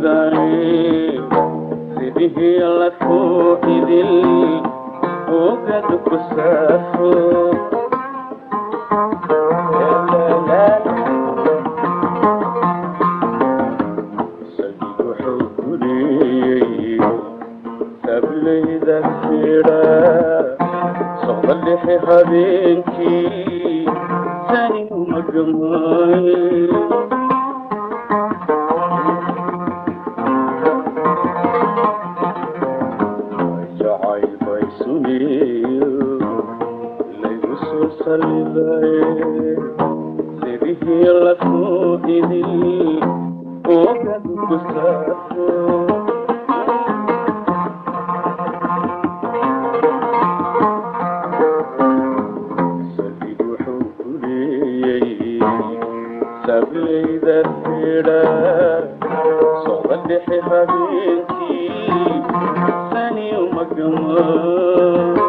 صليبي سيده لفوق ذي وقد كسافو صديق حبري سبلي ذكرى صغلح حبيبكي ثاني ومجموعي صليبي سيده لفوق ذي وقد كسافو صديق حبري سبلي ذكرى صغلح حبيبتي ثاني ومجموع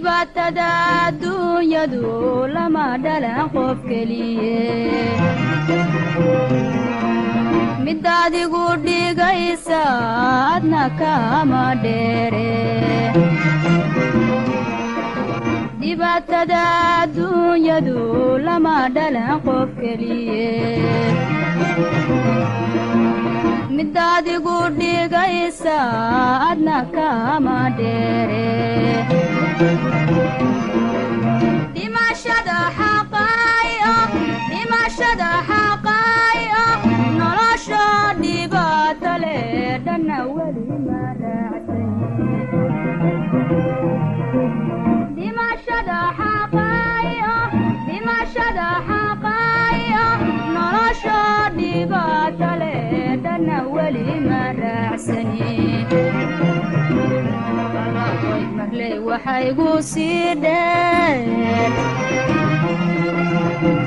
dhibaatada adduunyadu lama dhalan qof keliye mid adigu dhigaysa adna kama dheere dhibaatada adduunyadu lama dhalan qof keliye mid adigu dhigaysa adna kama dheere dhimashada xaqaayo nolosha dhibaato leh dhanna weli ma raacsan dhimashada xaqaayo nolosha dhibaato leh dhanna weli ma raacsani marley waxaygu sii dheer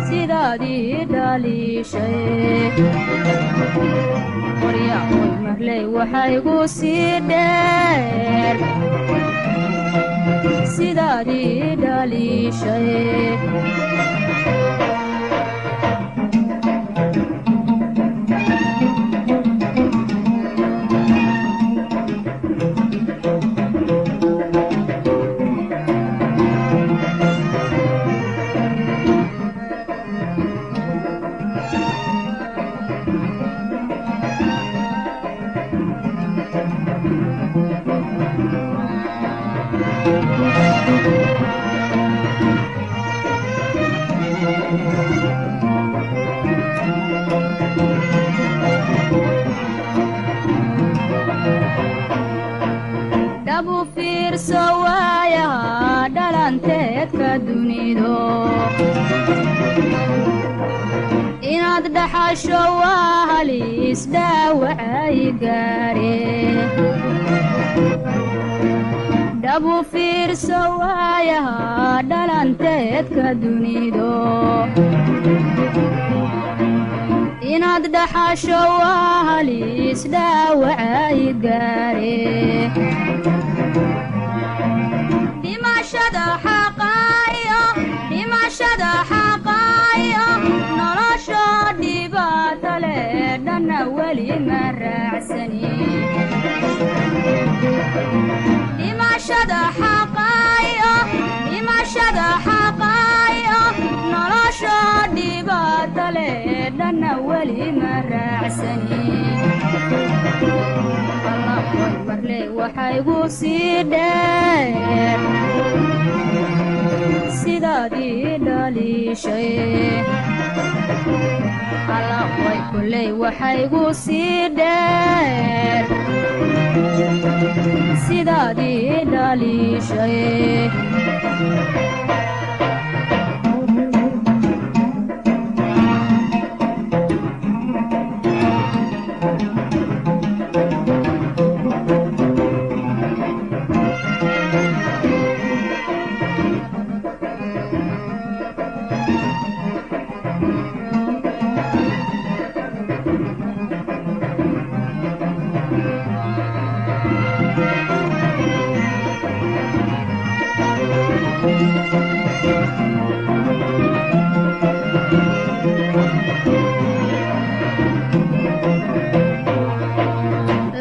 sidaadii dhaliishay qoryaaqoy marley waxaygu sii dheer sidaadii dhaliishay dhabu fiirso waayaha dhalanteedka dunido inaad dhaxasho waa halis dhaawacay gaare dhabu fiirso waayaha dhalanteedka dunido inaad dhaxasho waa halis dhaawacay gaare dhimashada xaqaayo nolosha dhibaato leh dhanna weli ma raacsani dhimashada xaqaayo nolosha dhibaato leh dhanna weli ma raacsani marley waxaygu sii dheer sidaadii dhaliishay alaqway kulley waxaygu sii dheer sidaadii dhaliishay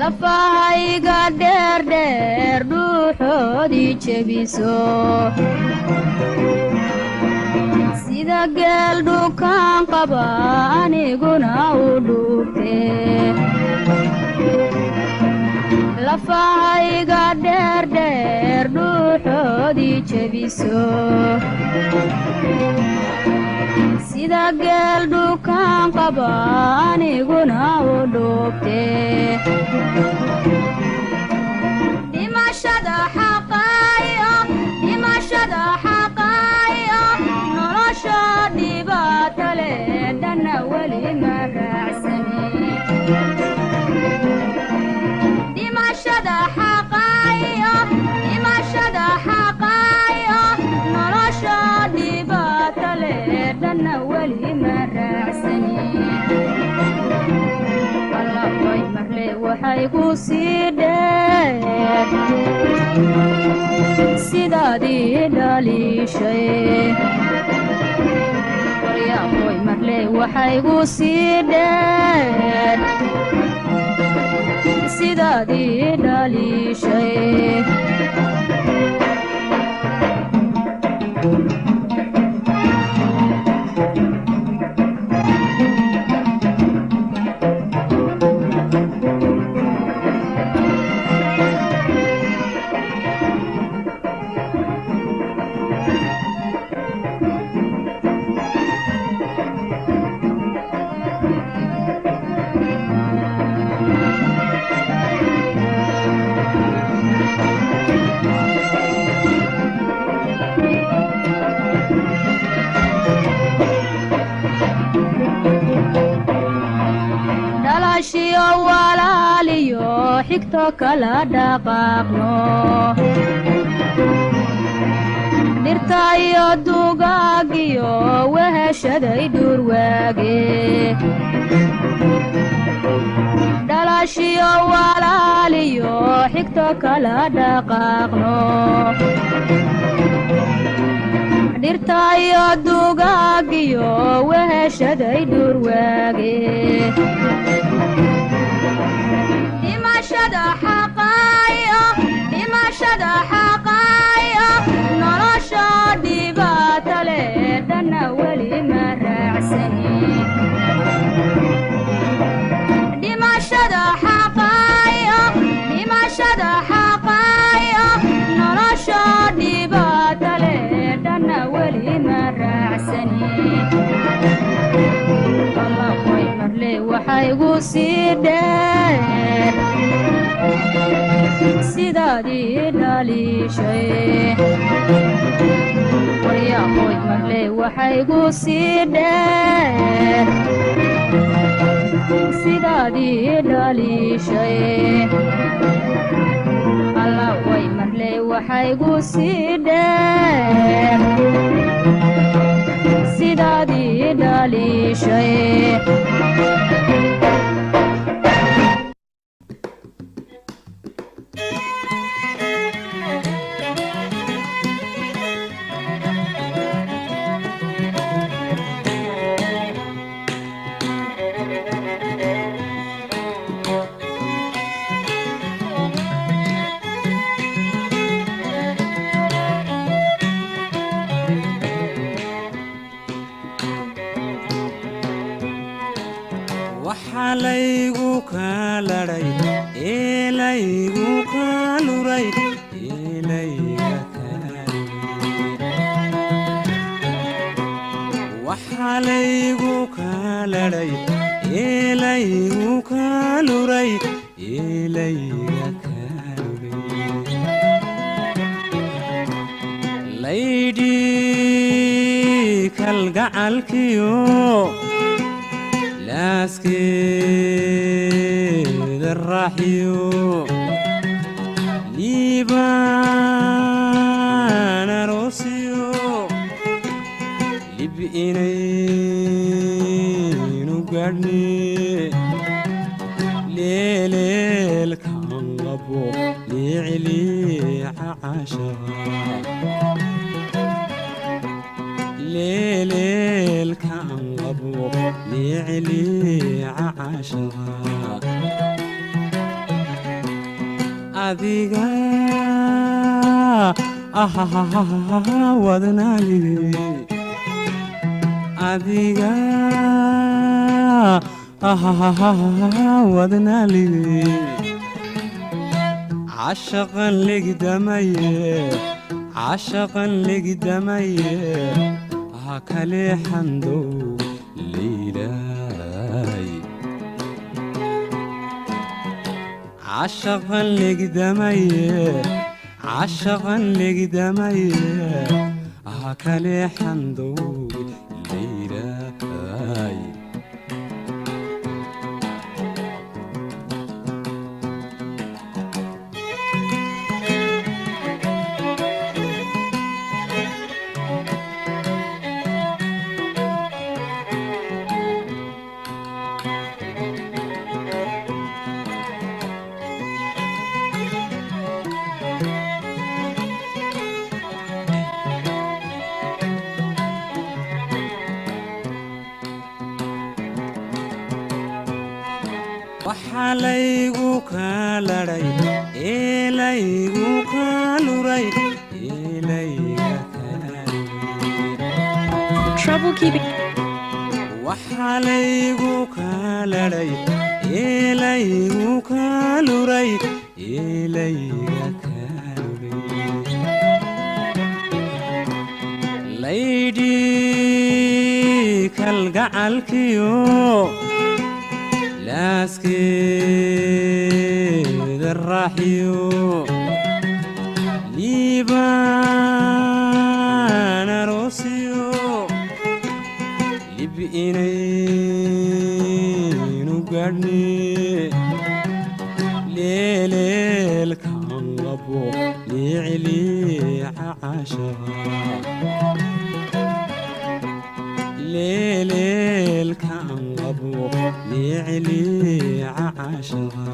lafahayga dheerdheer dhuuxoodii jebiso sida geel dhukaan qaba aniguna u dhuubte lafahayga dheerdheer dhuuxoodii jebiso sida geel dhukaan qaba aniguna u dhuubte dhimashada xaqaayo nolosha dhibaato leh dhanna weli ma raacsani dhimashada xaqaayo nolosha dhibaato leh dhanna weli ma raacsani allaqoy marley waxaygu sii dheer sidaadii dhaliishay waryaaqooy marley waxaygu sii dheer sidaadii dhaliishay dhalashiyo walaaliyo xigto kala dhaqaaqno dhirta iyo dugaagiyo weheshaday dhurwaage dhalashiyo walaaliyo xigto kala dhaqaaqno dhirta iyo dugaagiyo weheshaday dhurwaage dhimashada xaqaayo nolosha dhibaata leh dhanna weli ma raacsani dhimashada xaqaayo nolosha dhibaata leh dhanna weli ma raacsani allahoy marley waxaygu sii dheer sidaadii dhaliishay waryaaqooy marley waxaygu sii dheer sidaadii dhaliishay allahoy marley waxaygu sii dheer sidaadii dhaliishay waxalaygu kalaray eelaygu kaluray eelayga waxalaygu kalaray eelaygu kaluray eelayga laydhii kalgacalkiyo laaskeeda raaxiyo liibaan aroosiyo lib inaynu gaadhne leeleelkan qabo liiciliica cashaqa leeleelkan qabo liiciliica cashaqa adiga wadnalige adiga wadnalige عشقا لقدمي هكالي حندو ليلاي عشقا لقدمي هكالي حندو ليلاي waxaa laygu kaaladay eelaygu kaaluray eelayga Trouble keeping. waxaa laygu kaaladay eelaygu kaaluray eelayga kaaluray laydhii kalgacalkiyo laaskeeda raaxiyo liibaan aroosiyo lib inaynu gaadhne leeleelkan labo liiciliica cashaqa leeleelkan labo liiciliica cashaqa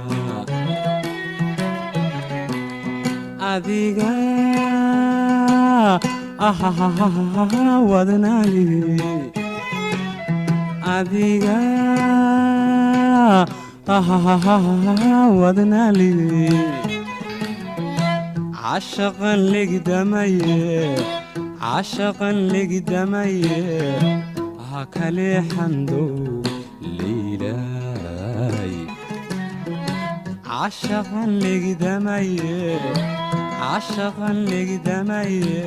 adiga wadnaagii adiga wadnaaligii cashaqan legdamaye cashaqan legdamaye ha kale xandow leylay cashaqan legdamaye cashaqan legdamaye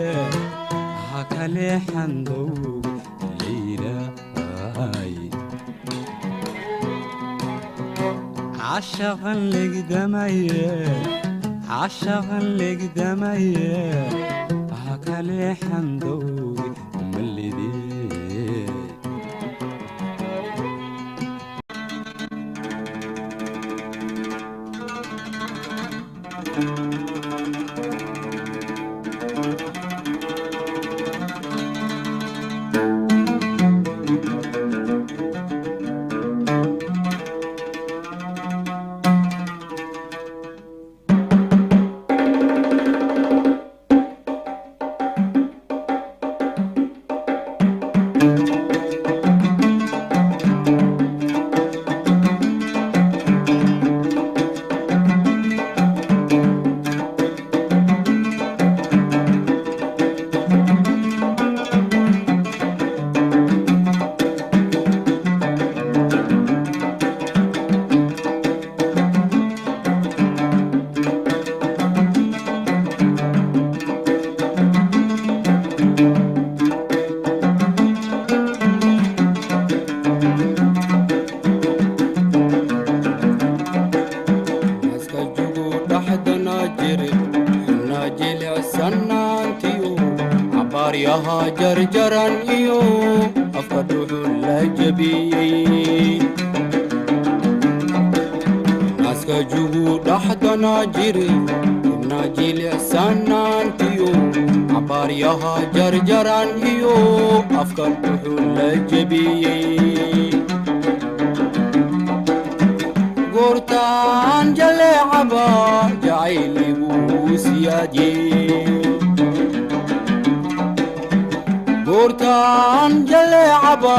ha kale xandow leylay عشقا لقدمي عشقا لقدمي هكالي حندوق ملي دي jarjaran iyo afka dhuxul la jabiyey naska jugu dhaxdana jire ibna jilicsanaantiyo cabaaryaha jarjaran iyo afka dhuxul la jabiyey goortaan jaleecaba jacayligu siyaadiyey goortaan jaleecaba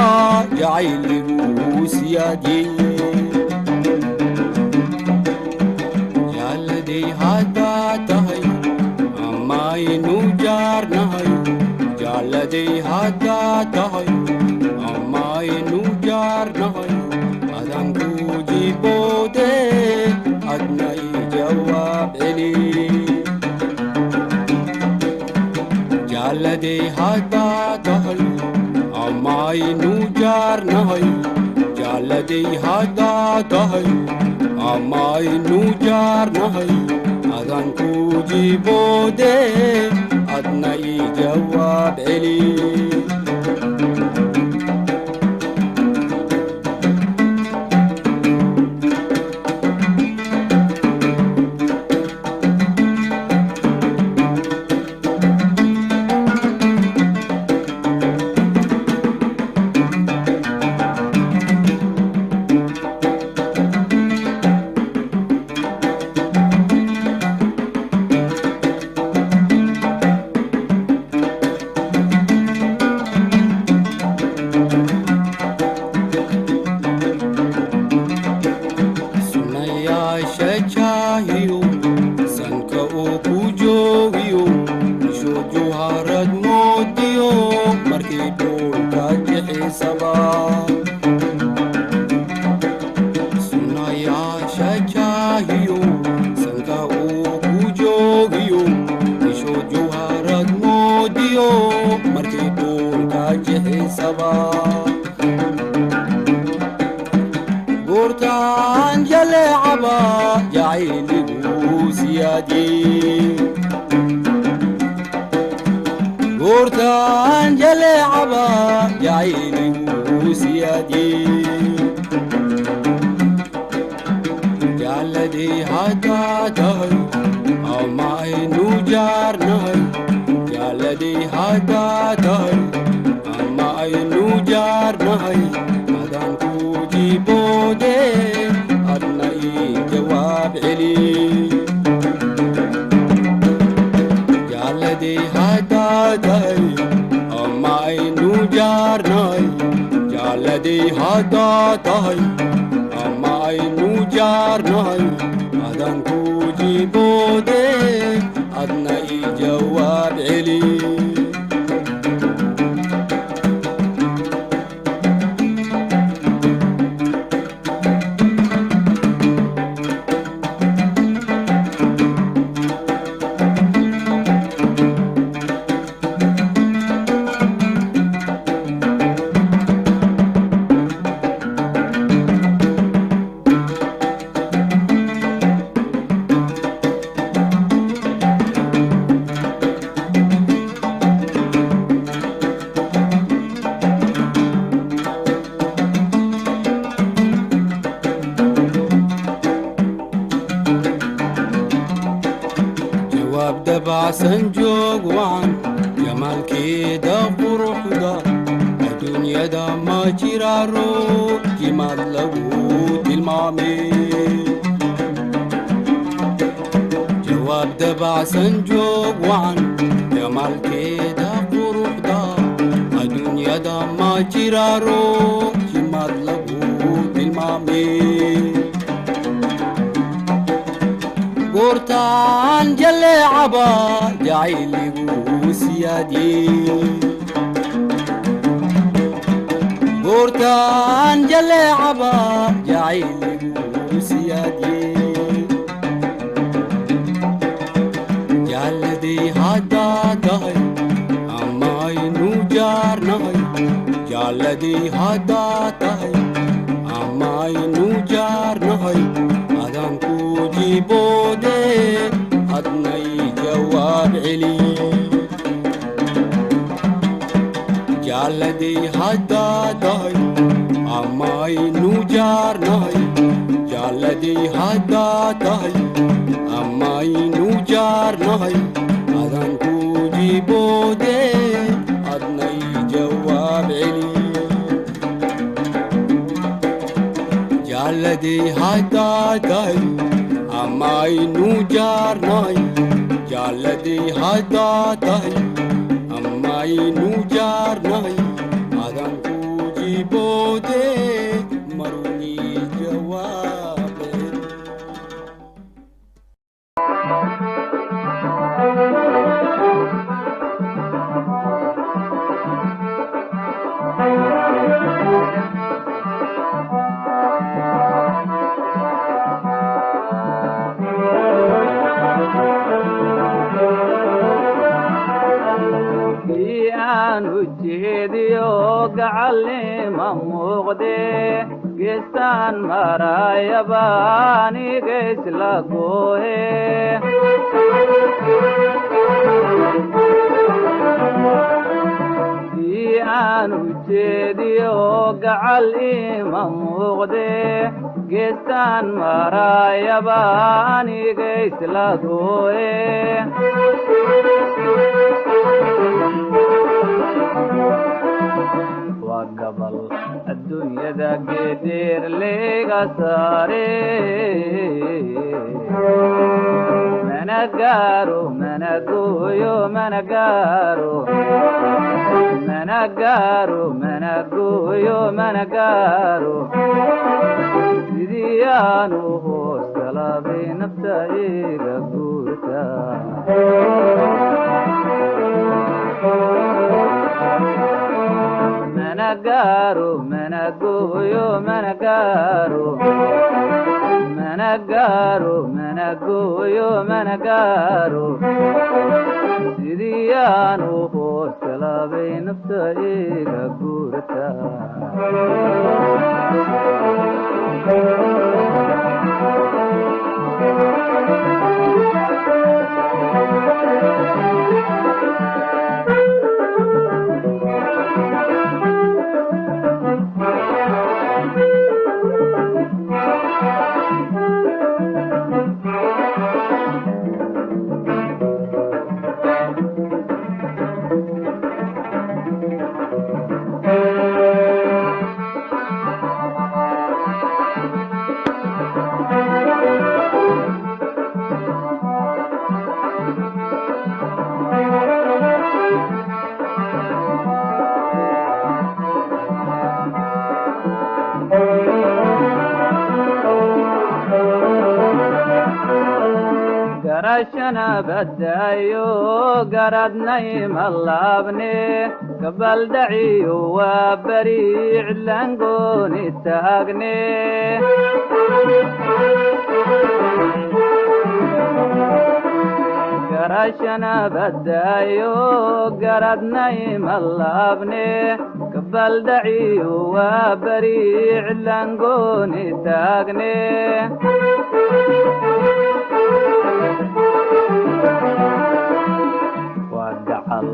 jacayligu siyaadiyey jaalladay haddaa tahay amaynu jaarnahay jaalladay haddaa tahay amaynu jaarnahay adanku jiboode adna i jawaab celi jaalladay haddaa tahay amaynu jaarnahay jaalladay haddaa tahay amaynu jaarnahay adanku jiboode adna i jawaab celi jehesaba sunayaasha jaahiyo sanka uu ku joogiyo isho jawharad moodiyo markii dhulka jehesaba goortaan jaleecaba jacayligu siyaadiyey goortaan jaleecaba jacayligu siyaadiyey jaaladii haddaa tahay ama aynu jaarnahay jaaladii haddaa tahay ama aynu jaarnahay adaan ku jiboode adna ii jawaab celi jaaladii haddaa tahay ama aynu jaarnahay jaaladii haddaa tahay ama aynu jaarnahay adaan ku jiboode adna ii jawaab celi dabacsan joog wacan jamaalkeeda quruxda adduunyada ma jiraaro jimaad lagu tilmaame jawaab dabacsan joog wacan jamaalkeeda quruxda adduunyada ma jiraaro jimaad lagu tilmaame goortaan jaleecaba jacayligu siyaadiyey goortaan jaleecaba jacayligu siyaadiyey jaaladii haddaa tahay ama aynu jaarnahay jaaladii haddaa tahay ama aynu jaarnahay adaan ku jiboode adna ii jawaab celi jaaladii haddaa tahay ama aynu jaarnahay jaaladii haddaa tahay ama aynu jaarnahay adaan ku jiboode adna ii jawaab celi jaaladii haddaa tahay ama aynu jaarnahay jaaladii haddaa tahay ama aynu jaarnahay adaan ku jiboode marunii jawaabe ujeediyo gacalnima muuqde geestaan marayaba aniga isla goohe dii aan ujeediyo gacal ima muuqde geestaan marayaba aniga isla goohe gabal adduunyada geedeer leega saare mana gaaro mana gooyo mana gaaro mana gaaro mana gooyo mana gaaro sidii aanu hoos galabay nafta iga guurta mana managaru managuyo managaru managaru managuyo managaru sidii aan u hoos galaabay nafta iga guurta garashana badaayo garadnay malaabne gabaldaciyo waa bari cidlaangooni taagne garashana badaayo garadnay malaabne gabaldaciyo waa bari cidlaangooni taagne wagacal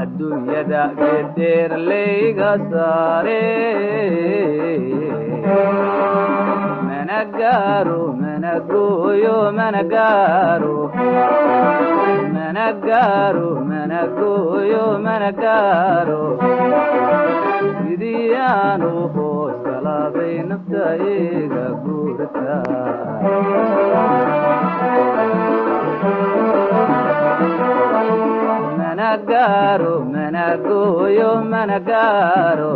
adduunyada geedheer layga saare managaru managuyo managaru managaru managuyo managaru sidii aan u hoos galaabay nafta iga guurta managaru managuyo managaru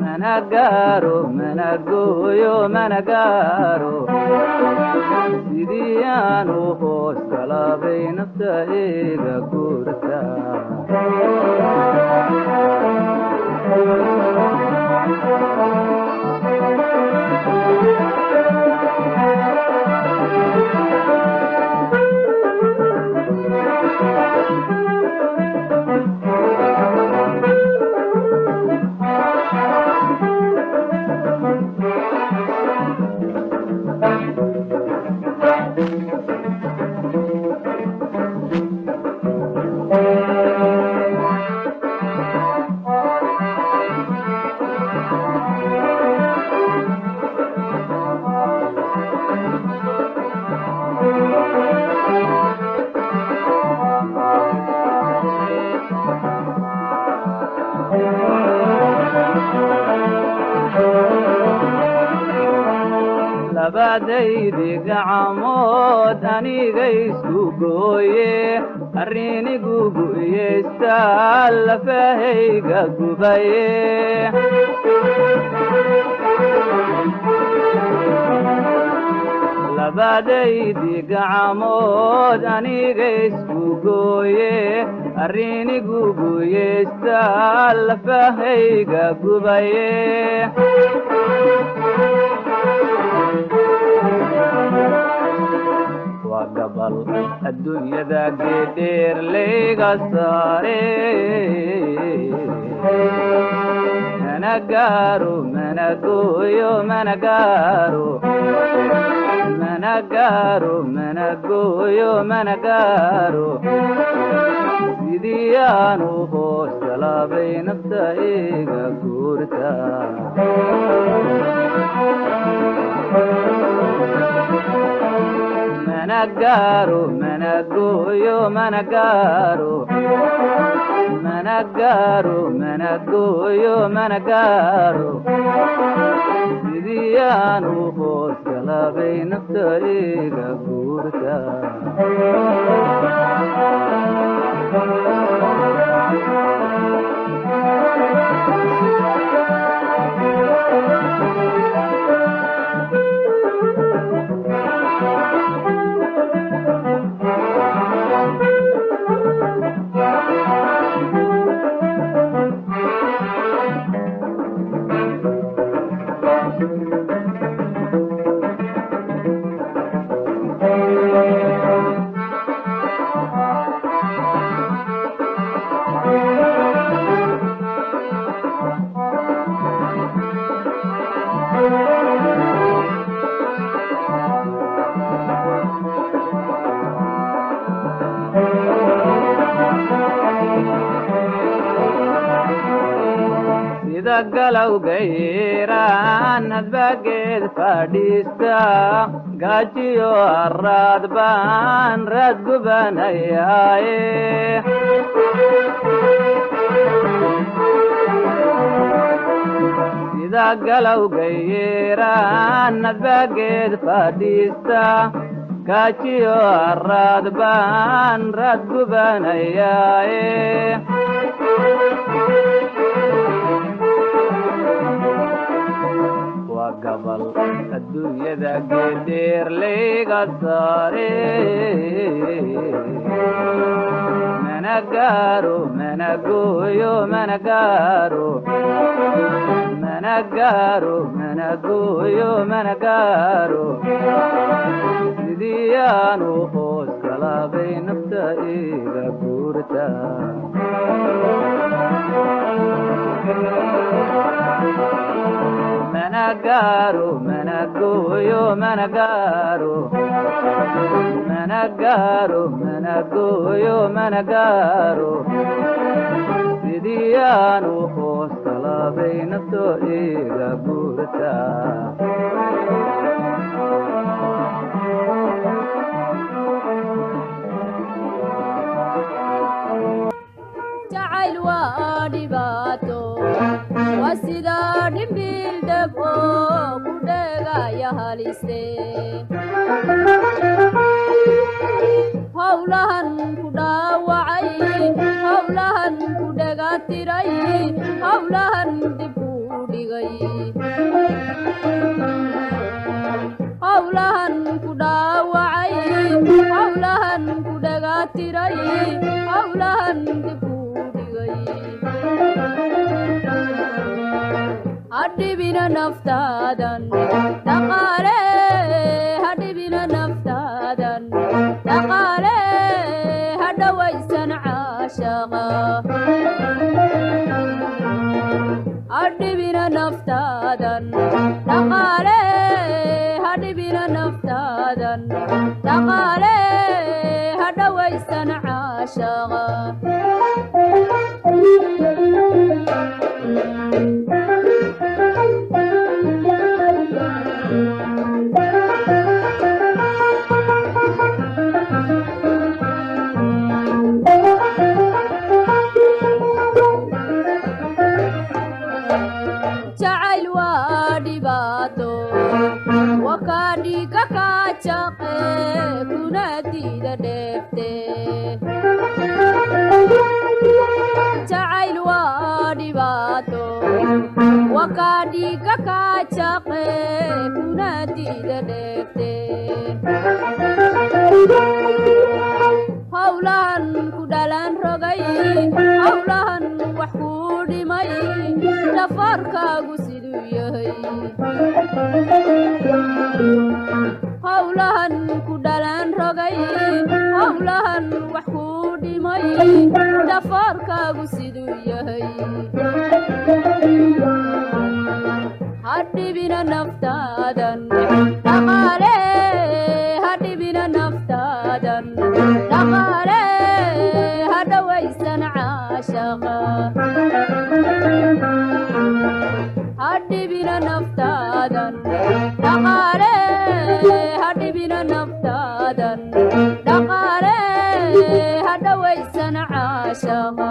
managaru managuyo managaru sidii aan u hoos galaabay nafta iga guurta labadaydi gacmood aniga isku gooye arrinigu gu'yeystaa lafahayga gubaye labadaydi gacmood aniga isku gooye arrinigu gu'yeystaa lafahayga gubaye wagabal adduunyada geedheer layga saare managaru managuyo managaru managaru managuyo managaru sidii aan u hoos galaabay nafta iga guurta managaru managuyo managaru managaru managuyo managaru sidii aan u hoos galaabay nafta iga guurta sida galowga yeeraan hadbageed fadhiista gaajiyo araad baan raad gubanayaaye sida galowga yeeraan hadbageed fadhiista gaajiyo araad baan raad gubanayaaye waa gabal adduunyada geedheer layga saare mana gaaro mana gooyo mana gaaro mana gaaro mana gooyo mana gaaro sidii aanu hoos kalaabay nafta iga guurta mana gaaro mana gooyo mana gaaro mana gaaro mana gooyo mana gaaro sidii aanu hoos kalaabay nafta iga guurta jacayl waa dhibaato waa sida dhimbil dhab oo ku dhegaya haliste howlahan ku dhaawacay howlahan ku dhegatiray howlahan dib u dhigay howlahan ku dhaawacay howlahan ku dhegatiray howlahan dib u dhigay hadhibina naftaadan dhaqaale hadhibina naftaadan dhaqaale hadhawaysan caashaqa hadhibina naftaadan dhaqaale hadhibina naftaadan dhaqaale hadhawaysan caashaqa jacayl waa dhibaato wakadhiga kacaqe kuna diida dheefte jacayl waa dhibaato wakadhiga kacaqe kuna diida dheefte howlahan ku dhalan rogay howlahan wax ku dhimay dhafarkaagu siduu yahay howlahan ku dhalan rogay howlahan wax ku dhimay dhafarkaagu siduu yahay hadhibina naftaadan dhaqaale hadhibina naftaadan dhaqaale hadhawaysan caashaqa hadhibina naftaadan dhaqaale hadhibina naftaadan dhaqaale hadhawaysan caashaqa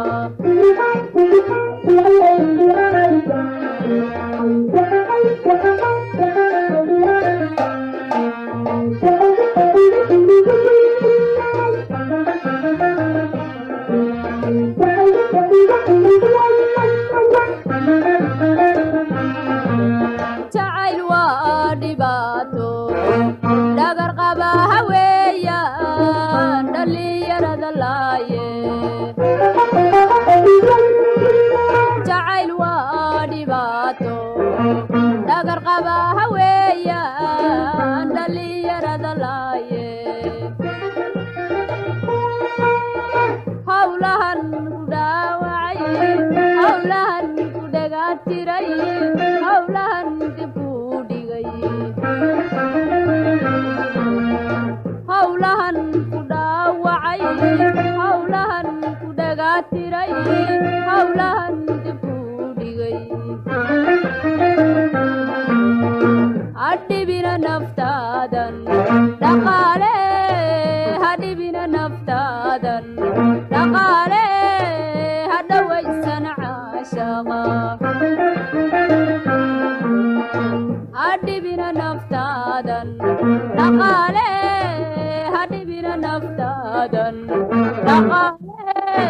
jacayl waa dhibaato dhagar qaba haweeyaan dhalinyarada laaye jacayl waa dhibaato dhagar qaba haweeyaan dhalinyarada laaye howlahan ku dhaawacay howlahan ku dhegatiray howlahan dib u dhigay howlahan ku dhaawacay howlahan ku dhegatiray howlahan dib u dhigay hadhibina naftaadan dhaqaale hadhibina naftaadan dhaqaale hadhawaysan caashaqa hadhibina naftaadan dhaqaale hadhibina naftaadan dhaqaale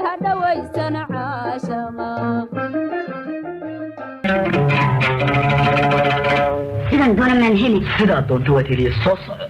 hadhawaysan caashaqa sidan doona maan heli sidaa doonto waad heliya soo soco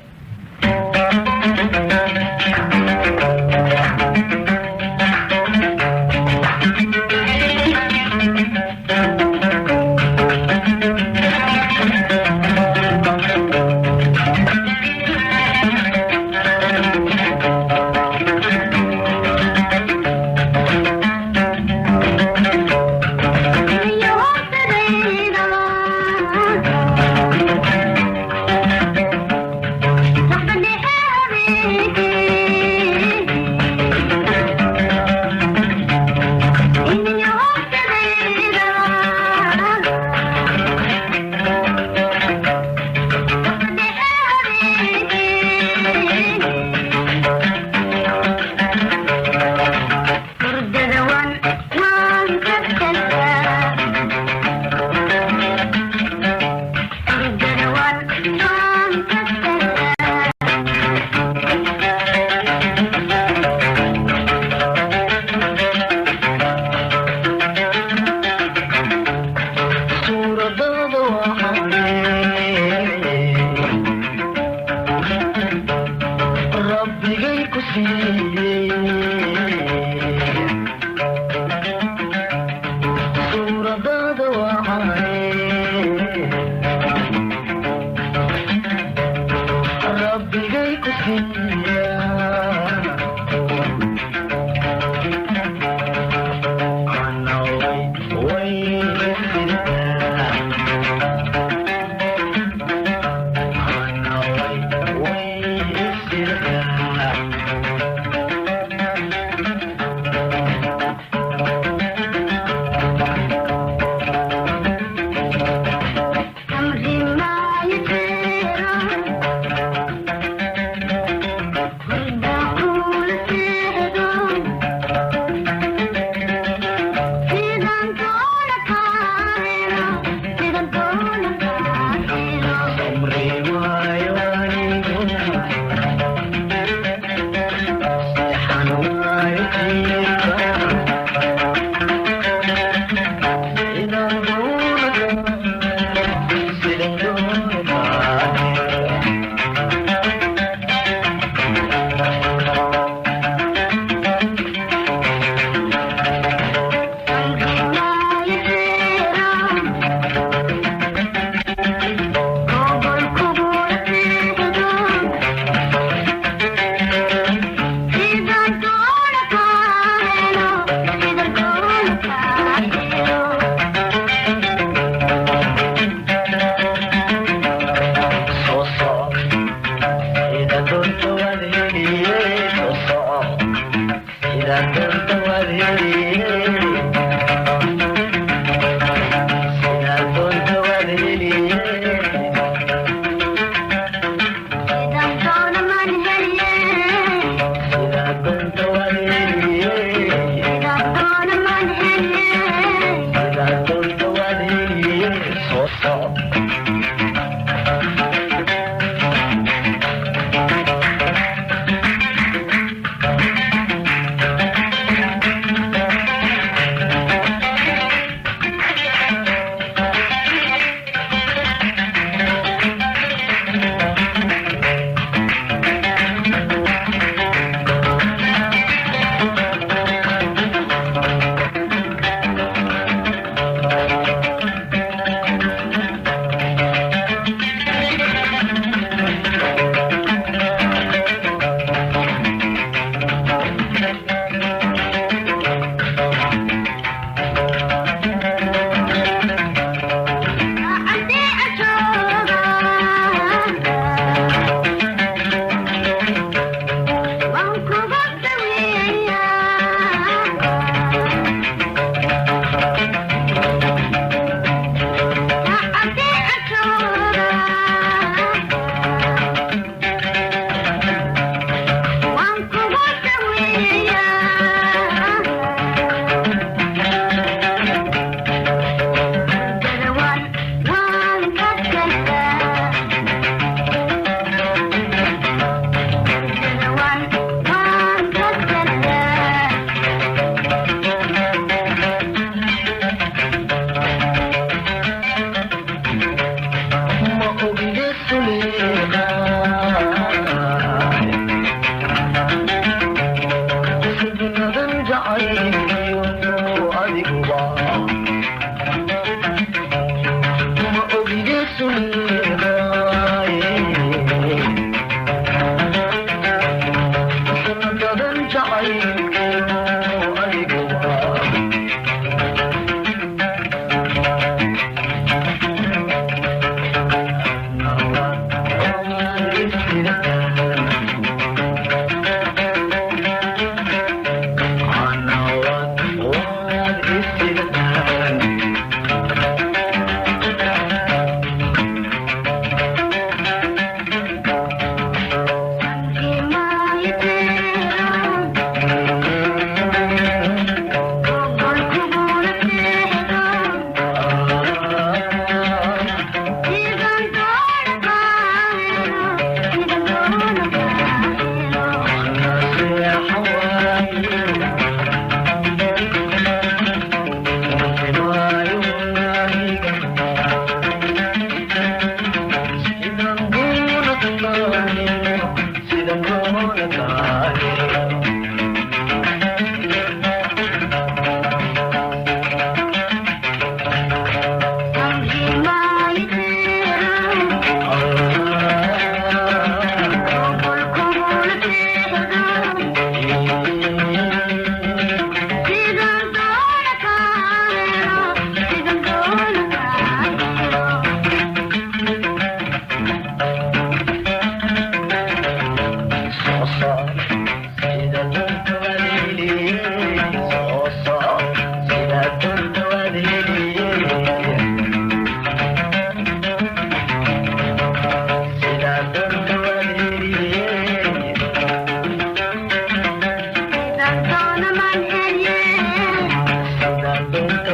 Oh,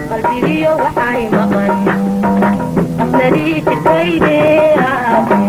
qalbigiyo waxay maqan afnadiisa kaydee